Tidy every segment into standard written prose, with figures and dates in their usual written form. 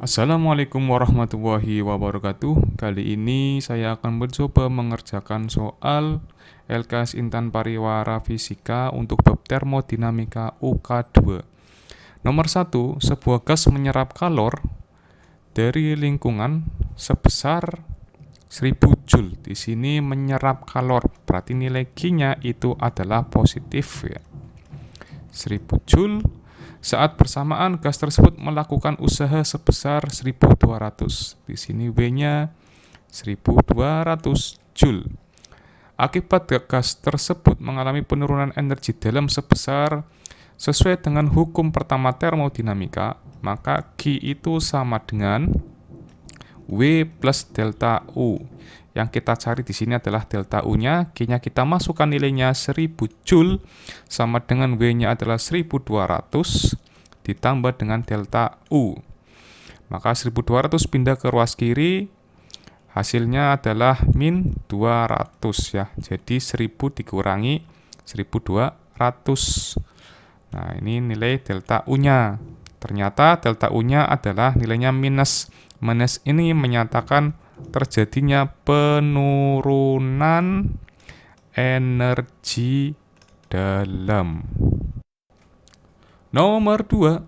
Assalamualaikum warahmatullahi wabarakatuh. Kali ini saya akan mencoba mengerjakan soal LKS Intan Pariwara Fisika untuk bab termodinamika UK2. Nomor 1, sebuah gas menyerap kalor dari lingkungan sebesar 1000 Joule. Di sini menyerap kalor, berarti nilai Q-nya itu adalah positif ya. 1000 Joule. Saat bersamaan gas tersebut melakukan usaha sebesar 1200. Di sini W-nya 1200 Joule. Akibat gas tersebut mengalami penurunan energi dalam sebesar sesuai dengan hukum pertama termodinamika, maka Q itu sama dengan W plus delta U. Yang kita cari di sini adalah delta U-nya, Q-nya kita masukkan nilainya 1000 Joule sama dengan W-nya adalah 1200 ditambah dengan delta U. Maka 1200 pindah ke ruas kiri, hasilnya adalah min 200 ya. Jadi 1000 dikurangi 1200. Nah, ini nilai delta U-nya. Ternyata delta U-nya adalah nilainya minus. Minus ini menyatakan terjadinya penurunan energi dalam. Nomor 2,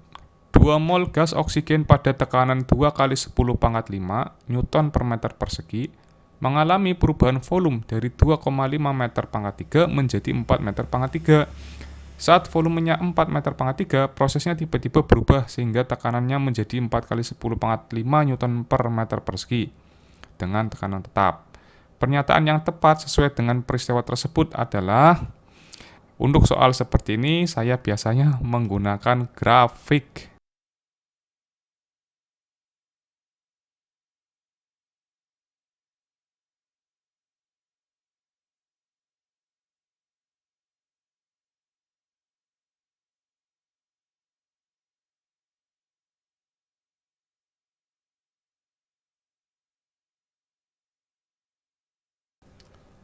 2 mol gas oksigen pada tekanan 2 kali 10 pangkat 5 Newton per meter persegi mengalami perubahan volume dari 2,5 meter pangkat 3 menjadi 4 meter pangkat 3. Saat volumenya 4 meter pangkat 3, prosesnya tiba-tiba berubah sehingga tekanannya menjadi 4 kali 10 pangkat 5 Newton per meter persegi dengan tekanan tetap. Pernyataan yang tepat sesuai dengan peristiwa tersebut adalah, untuk soal seperti ini saya biasanya menggunakan grafik.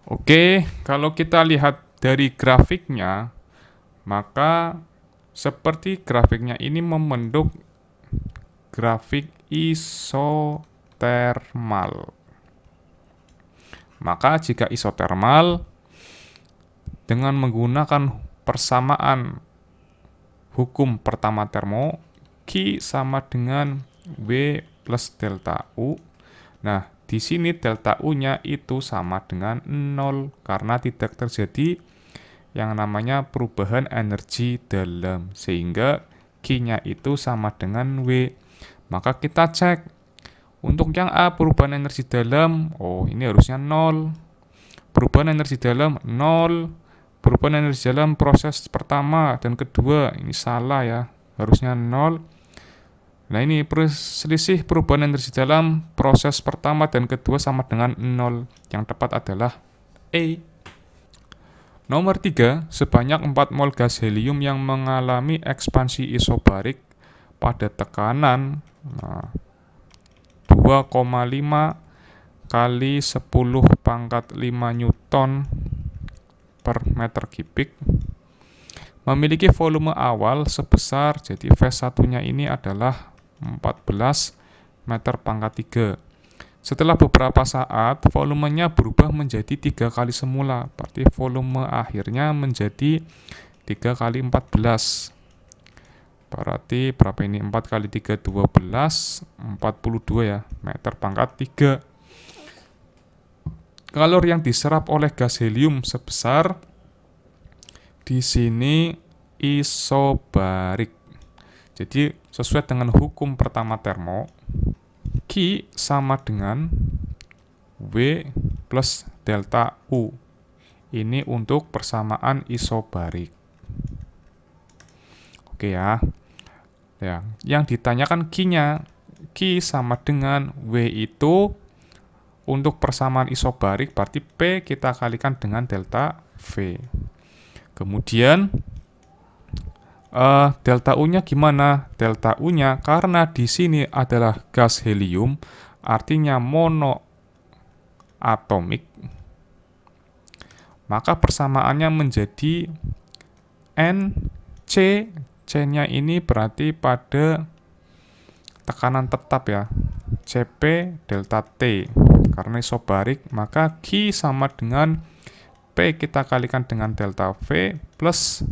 Oke, kalau kita lihat dari grafiknya, maka seperti grafiknya ini membentuk grafik isotermal. Maka jika isotermal, dengan menggunakan persamaan hukum pertama termo, Q sama dengan W plus delta U. Nah, di sini delta U-nya itu sama dengan 0 karena tidak terjadi yang namanya perubahan energi dalam, sehingga Q-nya itu sama dengan W. Maka kita cek untuk yang A, perubahan energi dalam, oh ini harusnya 0. Perubahan energi dalam 0. Perubahan energi dalam proses pertama dan kedua, ini salah ya, harusnya 0. Nah, ini selisih perubahan energi dalam proses pertama dan kedua sama dengan 0. Yang tepat adalah E. Nomor 3, sebanyak 4 mol gas helium yang mengalami ekspansi isobarik pada tekanan 2,5 kali 10 pangkat 5 Newton per meter kubik memiliki volume awal sebesar, jadi V1-nya ini adalah 14 meter pangkat 3. Setelah beberapa saat, volumenya berubah menjadi 3 kali semula, berarti volume akhirnya menjadi 3 kali 14. Berarti berapa ini? 4 kali 3, 12, 42 ya, meter pangkat 3. Kalor yang diserap oleh gas helium sebesar, di sini isobarik. Jadi sesuai dengan hukum pertama termo, Q sama dengan W plus delta U. Ini untuk persamaan isobarik. Oke ya. Ya, yang ditanyakan Q-nya. Q sama dengan W itu untuk persamaan isobarik, berarti P kita kalikan dengan delta V. Kemudian delta U-nya gimana? Delta U-nya karena di sini adalah gas helium, artinya monoatomik, maka persamaannya menjadi NC. C-nya ini berarti pada tekanan tetap ya, Cp delta T. Karena isobarik, maka Q sama dengan P kita kalikan dengan delta V plus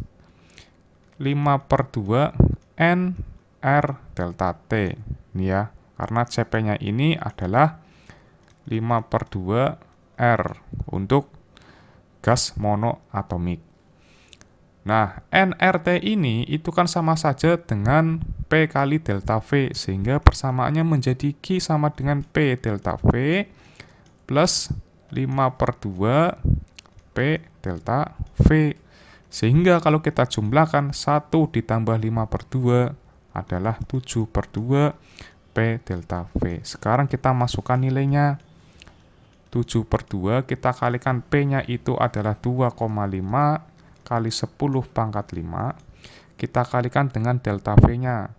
5/2 N R delta T. Ini ya, karena Cp-nya ini adalah 5/2 R untuk gas monoatomik. Nah, nRT ini itu kan sama saja dengan P kali delta V, sehingga persamaannya menjadi Q sama dengan P delta V plus 5/2 P delta V. Sehingga kalau kita jumlahkan 1 ditambah 5/2 adalah 7/2 P delta V. Sekarang kita masukkan nilainya. 7/2 kita kalikan P-nya itu adalah 2,5 kali 10 pangkat 5, kita kalikan dengan delta V-nya.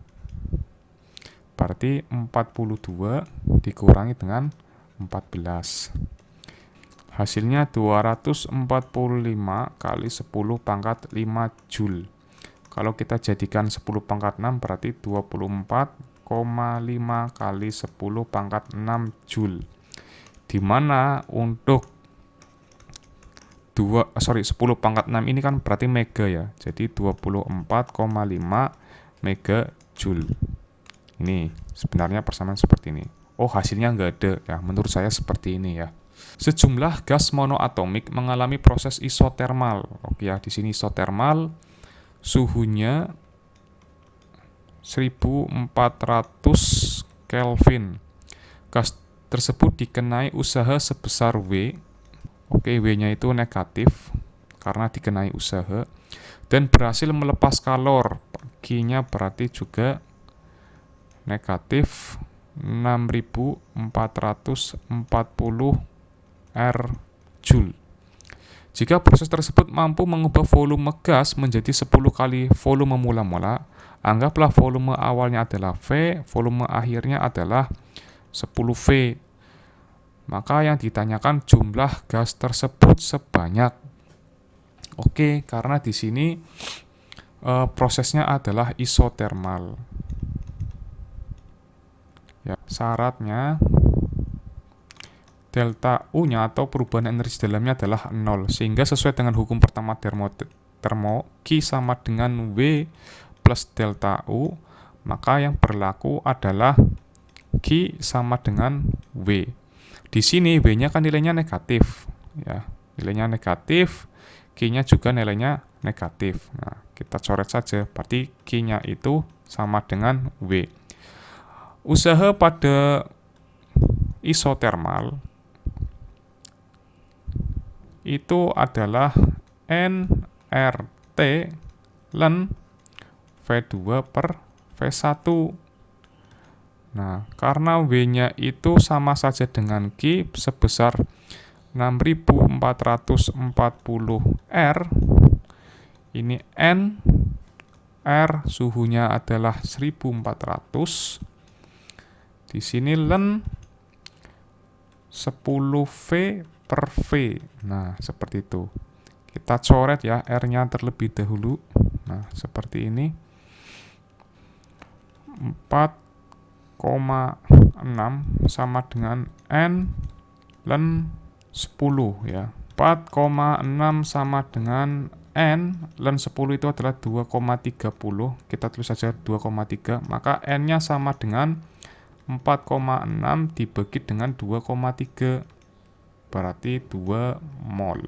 Berarti 42 dikurangi dengan 14. Hasilnya 245 kali 10 pangkat 5 Joule. Kalau kita jadikan 10 pangkat 6 berarti 24,5 kali 10 pangkat 6 Joule. Dimana untuk 10 pangkat 6 ini kan berarti mega ya. Jadi 24,5 megajoule. Ini sebenarnya persamaan seperti ini. Oh, hasilnya nggak ada ya. Menurut saya seperti ini ya. Sejumlah gas monoatomik mengalami proses isotermal. Oke ya, di sini isotermal suhunya 1400 Kelvin. Gas tersebut dikenai usaha sebesar W. Oke, W-nya itu negatif karena dikenai usaha dan berhasil melepas kalor. Q-nya berarti juga negatif 6440 R Joule. Jika proses tersebut mampu mengubah volume gas menjadi 10 kali volume mula-mula, anggaplah volume awalnya adalah V, volume akhirnya adalah 10 V. Maka yang ditanyakan jumlah gas tersebut sebanyak. Oke, karena di sini prosesnya adalah isotermal. Ya, syaratnya delta U-nya atau perubahan energi dalamnya adalah 0, sehingga sesuai dengan hukum pertama termo Q sama dengan W plus delta U, maka yang berlaku adalah Q sama dengan W. Di sini W-nya kan nilainya negatif, ya, nilainya negatif, Q-nya juga nilainya negatif. Nah, kita coret saja, berarti Q-nya itu sama dengan W. Usaha pada isotermal itu adalah nRT ln V2 per V1. Nah, karena W-nya itu sama saja dengan Q sebesar 6440 R, ini N, R suhunya adalah 1400, di sini ln 10 V per V. Nah, seperti itu. Kita coret ya R-nya terlebih dahulu. Nah, seperti ini. 4,6 sama dengan N ln 10 ya. 4,6 sama dengan N ln 10 itu adalah 2,30. Kita tulis saja 2,3. Maka N-nya sama dengan 4,6 dibagi dengan 2,3. Berarti 2 mol.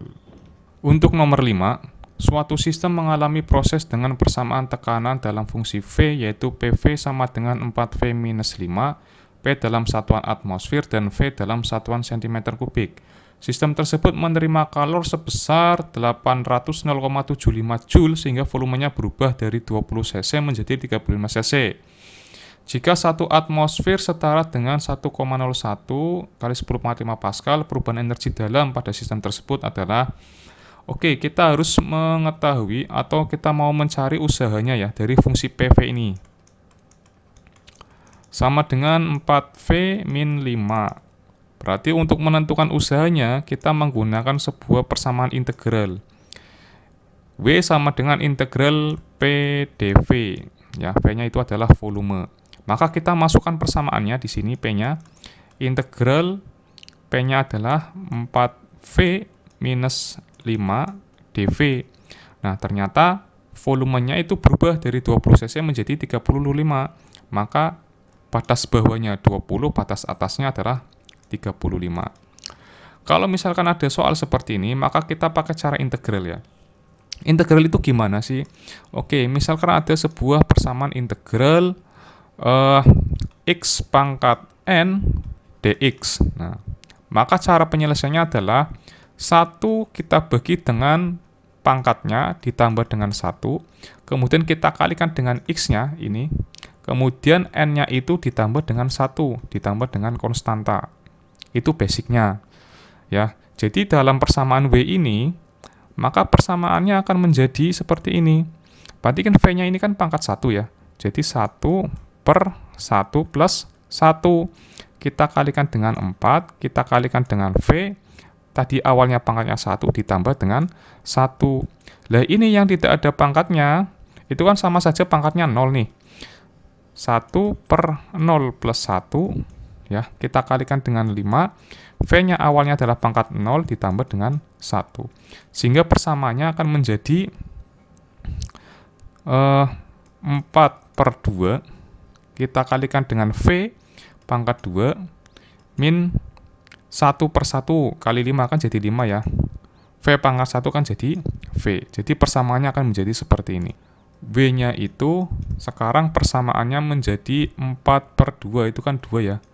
Untuk nomor 5, suatu sistem mengalami proses dengan persamaan tekanan dalam fungsi V, yaitu PV sama dengan 4V-5, P dalam satuan atmosfer dan V dalam satuan cm3. Sistem tersebut menerima kalor sebesar 800,075 Joule sehingga volumenya berubah dari 20 cc menjadi 35 cc. Jika satu atmosfer setara dengan 1,01 kali 10⁵ Pascal, perubahan energi dalam pada sistem tersebut adalah, oke, kita harus mengetahui atau kita mau mencari usahanya ya dari fungsi PV ini. Sama dengan 4V-5. Berarti untuk menentukan usahanya, kita menggunakan sebuah persamaan integral. W sama dengan integral PdV. Ya, V-nya itu adalah volume. Maka kita masukkan persamaannya di sini P-nya. Integral P-nya adalah 4V minus 5 dV. Nah, ternyata volumenya itu berubah dari 20 cc menjadi 35. Maka batas bawahnya 20, batas atasnya adalah 35. Kalau misalkan ada soal seperti ini, maka kita pakai cara integral ya. Integral itu gimana sih? Oke, misalkan ada sebuah persamaan integral eh, x pangkat n dx. Nah, maka cara penyelesaiannya adalah 1 kita bagi dengan pangkatnya ditambah dengan 1, kemudian kita kalikan dengan x-nya ini, kemudian n-nya itu ditambah dengan 1, ditambah dengan konstanta. Itu basicnya. Ya, jadi dalam persamaan W ini, maka persamaannya akan menjadi seperti ini. Berarti kan V-nya ini kan pangkat 1 ya. Jadi 1 per 1 plus 1. Kita kalikan dengan 4, kita kalikan dengan V. Tadi awalnya pangkatnya 1 ditambah dengan 1. Lah ini yang tidak ada pangkatnya, itu kan sama saja pangkatnya 0 nih. 1 per 0 plus 1, ya, kita kalikan dengan 5. V-nya awalnya adalah pangkat 0 ditambah dengan 1. Sehingga persamaannya akan menjadi 4 per 2. Kita kalikan dengan V pangkat 2 min 1 per 1 kali 5 kan jadi 5 ya. V pangkat 1 kan jadi V. Jadi persamaannya akan menjadi seperti ini. W-nya itu sekarang persamaannya menjadi 4 per 2, itu kan 2 ya.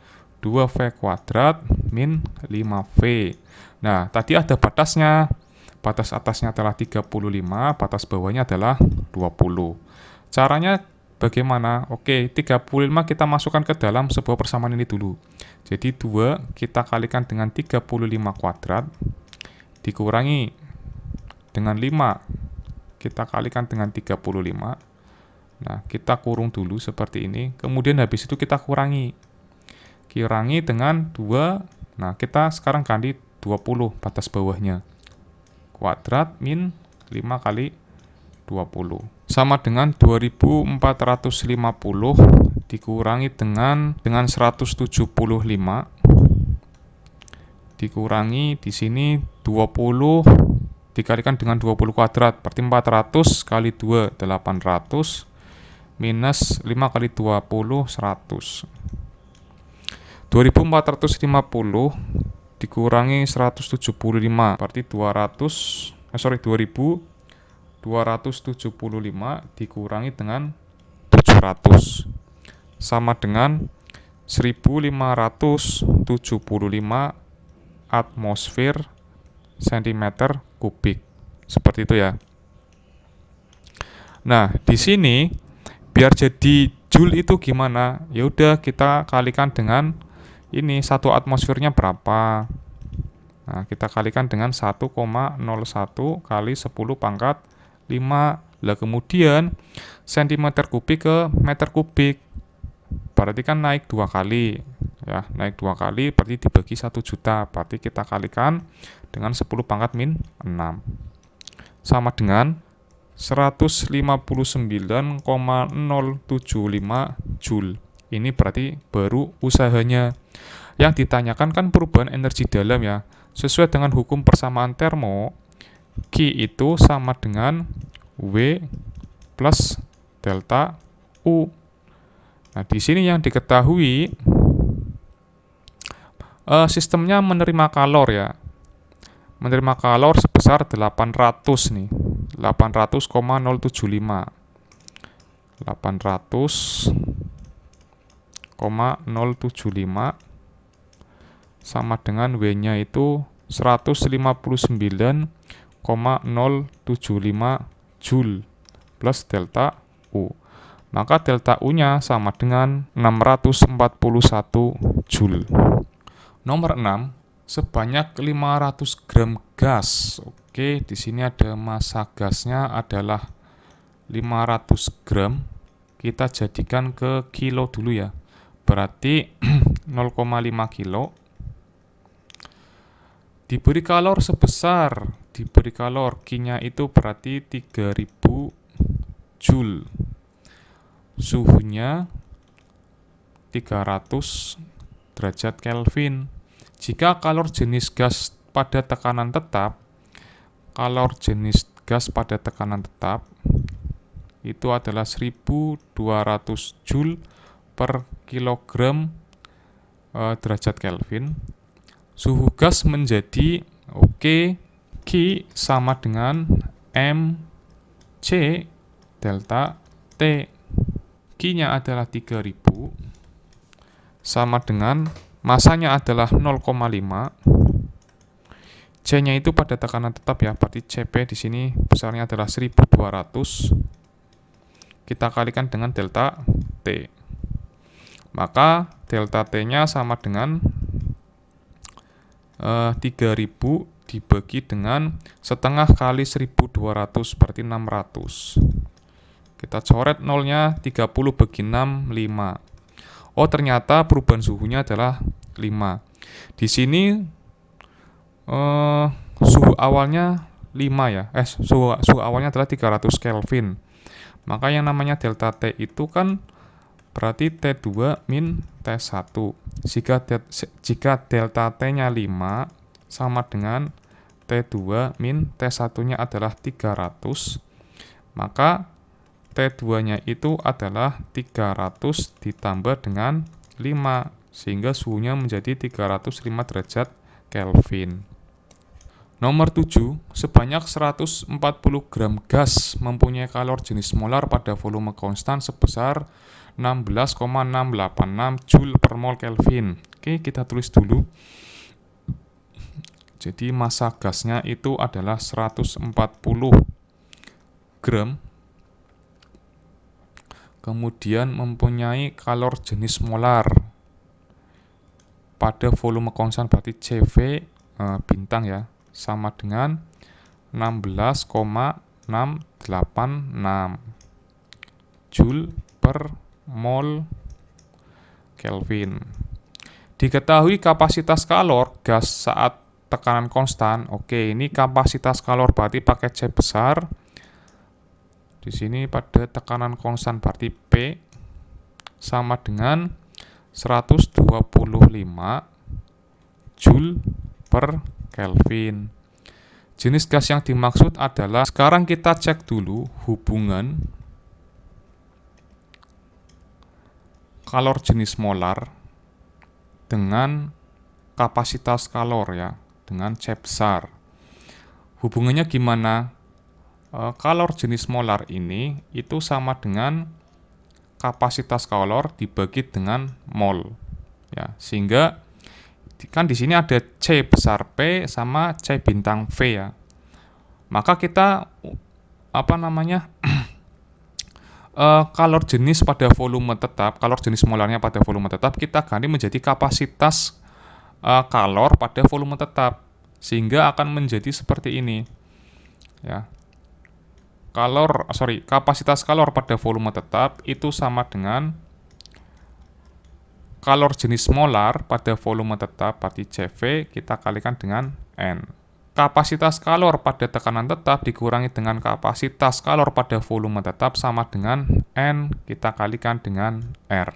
2V kuadrat min 5V. Nah, tadi ada batasnya. Batas atasnya adalah 35, batas bawahnya adalah 20. Caranya bagaimana? Oke, 35 kita masukkan ke dalam sebuah persamaan ini dulu. Jadi 2 kita kalikan dengan 35 kuadrat, dikurangi dengan 5, kita kalikan dengan 35. Nah, kita kurung dulu seperti ini. Kemudian habis itu kita kurangi dengan 2. Nah, kita sekarang ganti 20 batas bawahnya. Kuadrat min 5 kali 20. Sama dengan 2450 dikurangi dengan 175. Dikurangi di sini 20 dikalikan dengan 20 kuadrat. Berarti 400 kali 2, 800. Minus 5 kali 20, 100. 2450 dikurangi 175 berarti 2275 dikurangi dengan 700 sama dengan 1575 atmosfer cm3. Seperti itu ya. Nah, di sini biar jadi joule itu gimana? Ya udah kita kalikan dengan ini, 1 atmosfernya berapa. Nah, kita kalikan dengan 1,01 kali 10 pangkat 5. Lah kemudian cm3 ke meter kubik. Berarti kan naik 2 kali. Ya, naik 2 kali berarti dibagi 1 juta. Berarti kita kalikan dengan 10 pangkat min 6. Sama dengan 159,075 joule. Ini berarti baru usahanya. Yang ditanyakan kan perubahan energi dalam ya. Sesuai dengan hukum persamaan termo, Q itu sama dengan W plus delta U. Nah, di sini yang diketahui sistemnya menerima kalor ya. Menerima kalor sebesar 800 nih. 800,075. 800,075 sama dengan W-nya itu 159,075 joule plus delta U. Maka delta U-nya sama dengan 641 joule. Nomor 6, sebanyak 500 gram gas. Oke, di sini ada massa gasnya adalah 500 gram. Kita jadikan ke kilo dulu ya. Berarti 0,5 kilo. Diberi kalor Q-nya itu berarti 3000 joule. Suhunya 300 derajat Kelvin. Jika kalor jenis gas pada tekanan tetap, itu adalah 1200 Joule per kilogram derajat Kelvin. Suhu gas menjadi Q sama dengan mc delta T. Q-nya adalah 3000 sama dengan masanya adalah 0,5. C-nya itu pada tekanan tetap ya, berarti Cp di sini besarnya adalah 1200. Kita kalikan dengan delta T. Maka delta T-nya sama dengan 3000 dibagi dengan setengah kali 1200 berarti 600. Kita coret nolnya, 30 bagi 6, 5. Oh, ternyata perubahan suhunya adalah 5. Di sini suhu awalnya 5 ya. Suhu awalnya adalah 300 Kelvin. Maka yang namanya delta T itu kan berarti T2 min T1. Jika delta T-nya 5 sama dengan T2 min T1-nya adalah 300, maka T2-nya itu adalah 300 ditambah dengan 5, sehingga suhunya menjadi 305 derajat Kelvin. Nomor 7, sebanyak 140 gram gas mempunyai kalor jenis molar pada volume konstan sebesar 16,686 Joule per mol Kelvin. Oke, kita tulis dulu. Jadi massa gasnya itu adalah 140 gram. Kemudian mempunyai kalor jenis molar pada volume konstan, berarti CV bintang ya, sama dengan 16,686 Joule per mol Kelvin. Diketahui kapasitas kalor gas saat tekanan konstan. Oke, ini kapasitas kalor berarti pakai C besar. Di sini pada tekanan konstan berarti P sama dengan 125 Joule per Kelvin. Jenis gas yang dimaksud adalah, sekarang kita cek dulu hubungan kalor jenis molar dengan kapasitas kalor ya, dengan C besar. Hubungannya gimana? Kalor jenis molar ini itu sama dengan kapasitas kalor dibagi dengan mol ya, sehingga kan di sini ada C besar P sama C bintang V ya. Maka kita kalor jenis pada volume tetap, kalor jenis molarnya pada volume tetap kita ganti menjadi kapasitas kalor pada volume tetap, sehingga akan menjadi seperti ini ya. Kapasitas kalor pada volume tetap itu sama dengan kalor jenis molar pada volume tetap, berarti CV kita kalikan dengan N. Kapasitas kalor pada tekanan tetap dikurangi dengan kapasitas kalor pada volume tetap sama dengan N, kita kalikan dengan R.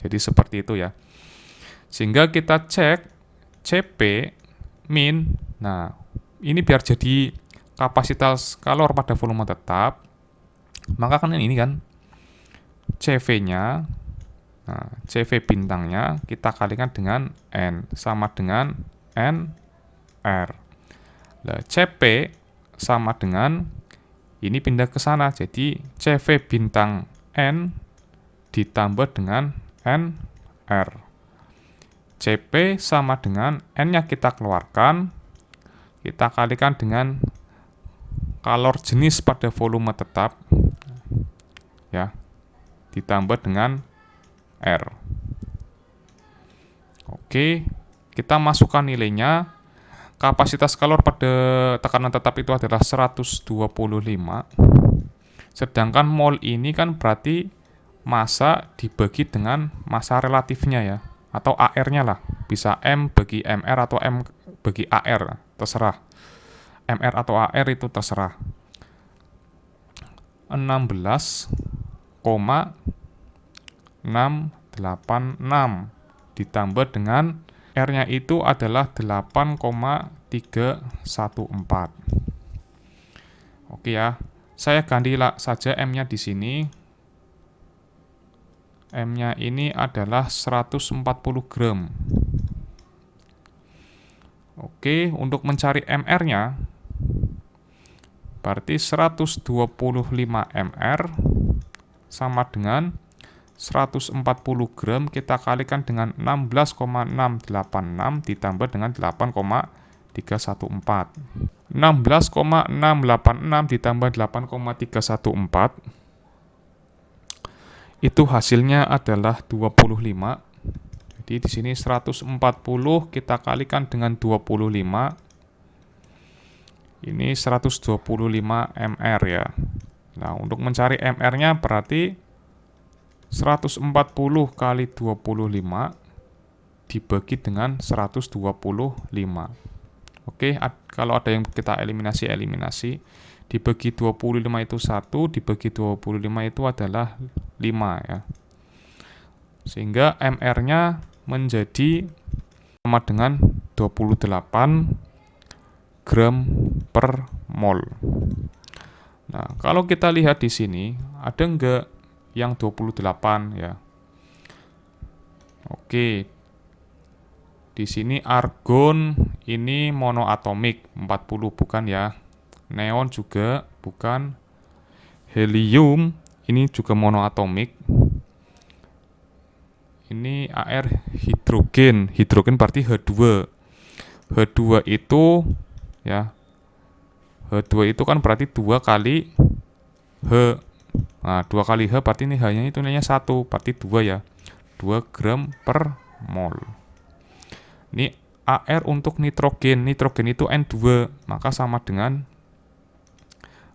Jadi seperti itu ya. Sehingga kita cek CP min, nah ini biar jadi kapasitas kalor pada volume tetap, maka kan ini kan CV-nya, nah, CV bintangnya kita kalikan dengan N sama dengan NR. Nah, CP sama dengan ini pindah ke sana, jadi CV bintang N ditambah dengan NR. CP sama dengan N-nya kita keluarkan, kita kalikan dengan kalor jenis pada volume tetap ya, ditambah dengan R. Oke, kita masukkan nilainya. Kapasitas kalor pada tekanan tetap itu adalah 125. Sedangkan mol ini kan berarti massa dibagi dengan massa relatifnya ya, atau AR-nya lah. Bisa M bagi MR atau M bagi AR, terserah. MR atau AR itu terserah. 16,686 ditambah dengan R-nya itu adalah 8,314. Oke ya, saya ganti saja M-nya di sini. M-nya ini adalah 140 gram. Oke, untuk mencari MR-nya, berarti 125 mR sama dengan 140 gram kita kalikan dengan 16,686 ditambah dengan 8,314. 16,686 ditambah 8,314 itu hasilnya adalah 25. Jadi di sini 140 kita kalikan dengan 25. Ini 125 mR ya. Nah, untuk mencari MR-nya berarti 140 kali 25 dibagi dengan 125. Oke, kalau ada yang kita eliminasi. Dibagi 25 itu 1, dibagi 25 itu adalah 5 ya. Sehingga MR-nya menjadi sama dengan 28 gram per mol. Nah, kalau kita lihat di sini, ada enggak yang 28 ya? Oke. Di sini argon ini monoatomik 40 bukan ya. Neon juga bukan. Helium ini juga monoatomik. Ini AR hidrogen. Hidrogen berarti H2. H2 itu ya. H2 itu kan berarti 2 kali H. Nah, 2 kali H berarti ini H-nya itu nilainya 1, berarti 2 ya. 2 gram per mol. Ini AR untuk nitrogen. Nitrogen itu N2, maka sama dengan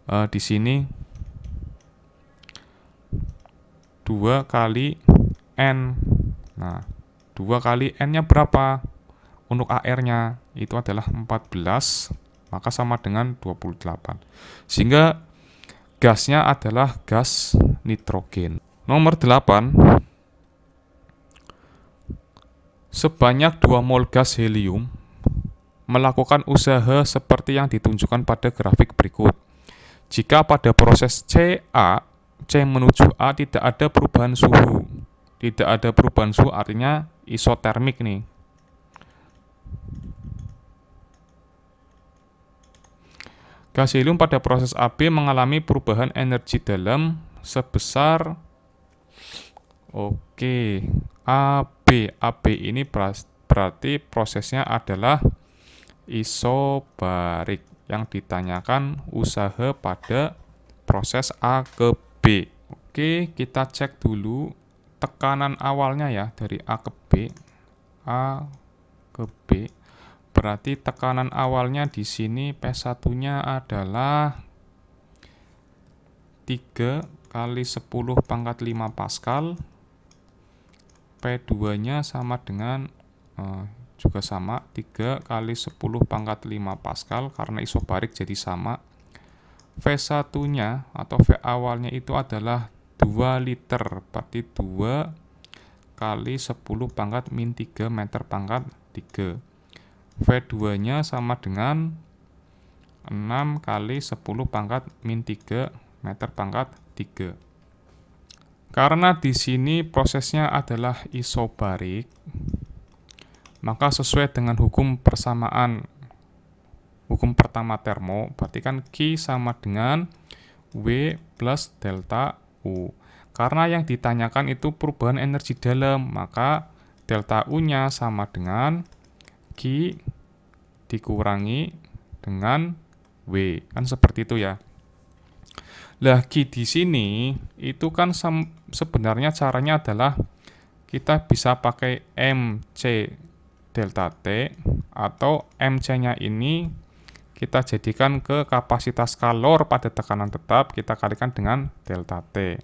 di sini 2 kali N. Nah, 2 kali N-nya berapa? Untuk AR-nya itu adalah 14, maka sama dengan 28. Sehingga gasnya adalah gas nitrogen. Nomor 8. Sebanyak 2 mol gas helium melakukan usaha seperti yang ditunjukkan pada grafik berikut. Jika pada proses C menuju A tidak ada perubahan suhu. Tidak ada perubahan suhu artinya isotermik nih. Gas helium pada proses AB mengalami perubahan energi dalam sebesar AB ini berarti prosesnya adalah isobarik. Yang ditanyakan usaha pada proses A ke B. Oke, kita cek dulu tekanan awalnya ya dari A ke B. A ke B. Berarti tekanan awalnya di sini P1-nya adalah 3 kali 10 pangkat 5 Pascal. P2-nya sama dengan juga sama 3 kali 10 pangkat 5 Pascal karena isobarik jadi sama. V1-nya atau V awalnya itu adalah 2 liter, berarti 2 kali 10 pangkat min 3 meter pangkat 3. V2-nya sama dengan 6 kali 10 pangkat min 3 meter pangkat 3. Karena di sini prosesnya adalah isobarik, maka sesuai dengan hukum persamaan hukum pertama termo, berarti kan Q sama dengan W plus delta U. Karena yang ditanyakan itu perubahan energi dalam, maka delta U-nya sama dengan Q dikurangi dengan W. Kan seperti itu ya. Lah, Q di sini itu kan sebenarnya caranya adalah kita bisa pakai MC delta T atau MC-nya ini kita jadikan ke kapasitas kalor pada tekanan tetap, kita kalikan dengan delta T.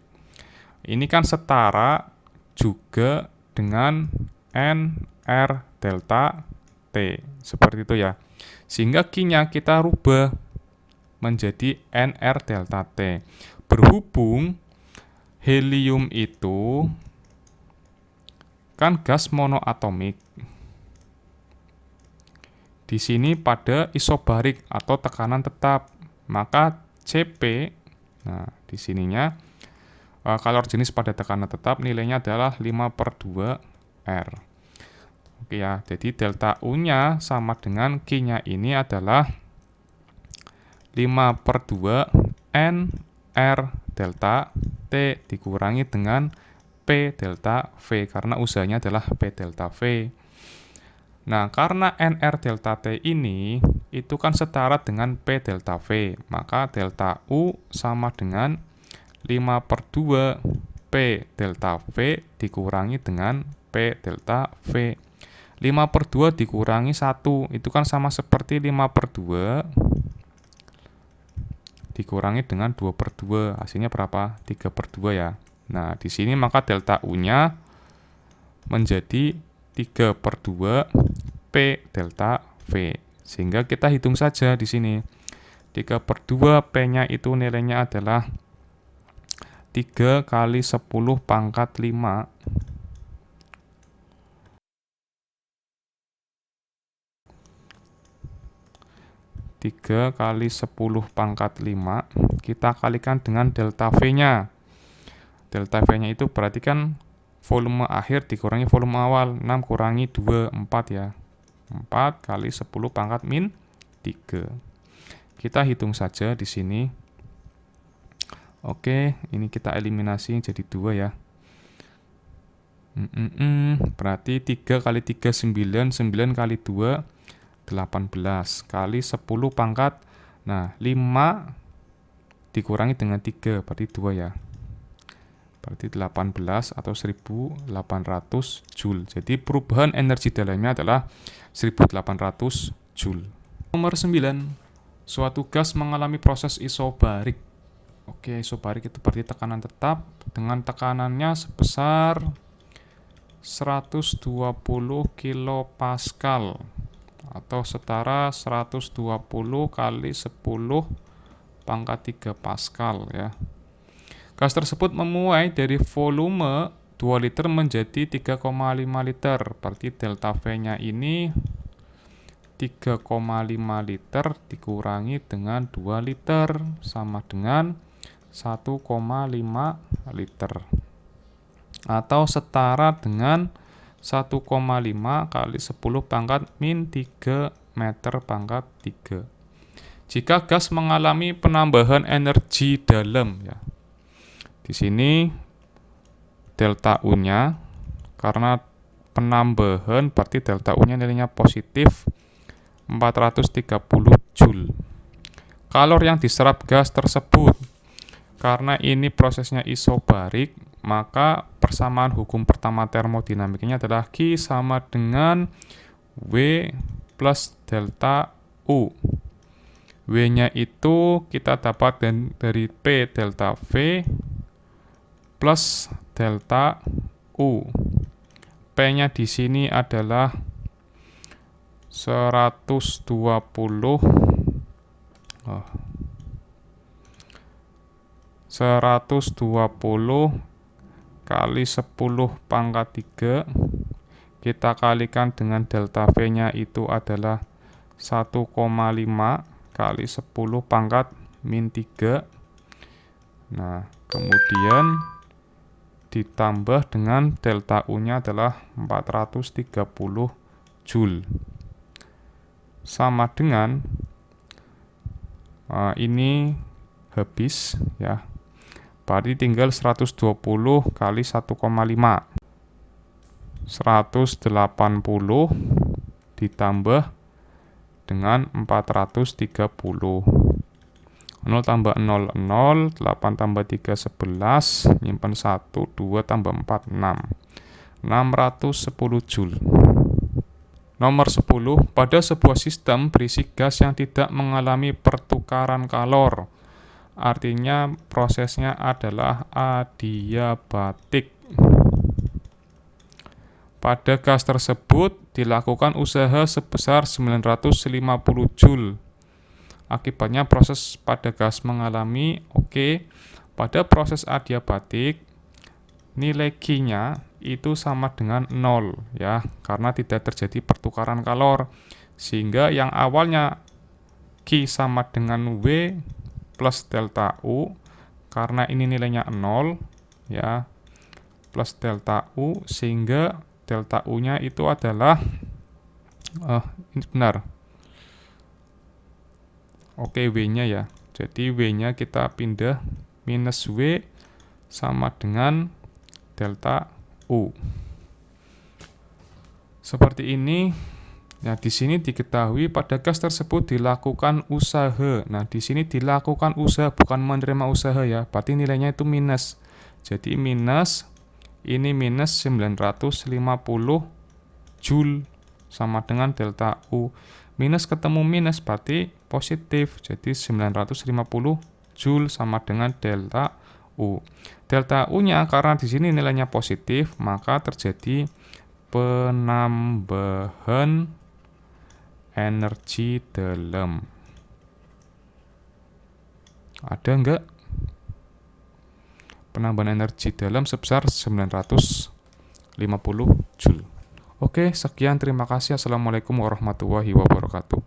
Ini kan setara juga dengan NR delta T. Seperti itu ya. Sehingga Q-nya kita rubah menjadi NR delta T. Berhubung helium itu kan gas monoatomik. Di sini pada isobarik atau tekanan tetap, maka Cp, nah di sininya kalor jenis pada tekanan tetap nilainya adalah 5/2 R. Oke ya, jadi delta U-nya sama dengan Q-nya ini adalah 5/2 N R delta T dikurangi dengan P delta V, karena usahanya adalah P delta V. Nah, karena NR delta T ini itu kan setara dengan P delta V, maka delta U sama dengan 5/2 P delta V dikurangi dengan P delta V. 5/2 dikurangi 1, itu kan sama seperti 5/2 dikurangi dengan 2/2, hasilnya berapa? 3/2 ya. Nah, di sini maka delta U-nya menjadi 3/2 P delta V. Sehingga kita hitung saja di sini. 3/2 P-nya itu nilainya adalah 3 kali 10 pangkat 5. Tiga kali 10 pangkat 5 kita kalikan dengan delta V-nya. Delta V-nya itu berarti kan volume akhir dikurangi volume awal. 6 kurangi 2, 4 ya. 4 kali 10 pangkat min 3. Kita hitung saja di sini. Oke, ini kita eliminasi jadi 2 ya. Berarti 3 kali 3 9, 9 kali 2 18 kali 10 pangkat. Nah, 5 dikurangi dengan 3 berarti 2 ya. Berarti 18 atau 1800 Joule. Jadi perubahan energi dalamnya adalah 1800 Joule. Nomor 9. Suatu gas mengalami proses isobarik. Oke, isobarik itu berarti tekanan tetap dengan tekanannya sebesar 120 kilopascal atau setara 120 kali 10 pangkat 3 pascal ya. Gas tersebut memuai dari volume 2 liter menjadi 3,5 liter. Berarti delta V-nya ini 3,5 liter dikurangi dengan 2 liter sama dengan 1,5 liter. Atau setara dengan 1,5 kali 10 pangkat min 3 meter pangkat 3. Jika gas mengalami penambahan energi dalam ya. Di sini delta U-nya karena penambahan berarti delta U-nya nilainya positif 430 Joule. Kalor yang diserap gas tersebut, karena ini prosesnya isobarik, maka persamaan hukum pertama termodinamikanya adalah Q sama dengan W plus delta U. W-nya itu kita dapat dari P delta V plus delta U. P-nya di sini adalah 120 kali 10 pangkat 3 kita kalikan dengan delta V-nya itu adalah 1,5 kali 10 pangkat min 3. Nah, kemudian ditambah dengan delta U-nya adalah 430 Joule. Sama dengan ini habis ya. Berarti tinggal 120 kali 1,5. 180 ditambah dengan 430. 0 tambah 0, 0, 8 tambah 3, 11, nyimpen 1, 2 tambah 4, 6. 610 Joule. Nomor 10. Pada sebuah sistem berisi gas yang tidak mengalami pertukaran kalor. Artinya prosesnya adalah adiabatik. Pada gas tersebut dilakukan usaha sebesar 950 Joule. Akibatnya proses pada gas mengalami pada proses adiabatik nilai Q-nya itu sama dengan 0 ya, karena tidak terjadi pertukaran kalor. Sehingga yang awalnya Q sama dengan W plus delta U, karena ini nilainya 0 ya, plus delta U, sehingga delta U-nya itu adalah ini benar. Oke, W-nya ya. Jadi W-nya kita pindah minus W sama dengan delta U. Seperti ini. Nah, di sini diketahui pada gas tersebut dilakukan usaha. Nah, di sini dilakukan usaha bukan menerima usaha ya. Berarti nilainya itu minus. Jadi minus, ini minus 950 Joule sama dengan delta U. Minus ketemu minus berarti positif. Jadi 950 Joule sama dengan delta U. Delta U-nya karena di sini nilainya positif, maka terjadi penambahan energi dalam. Ada enggak? Penambahan energi dalam sebesar 950 Joule. Oke, sekian, terima kasih. Assalamualaikum warahmatullahi wabarakatuh.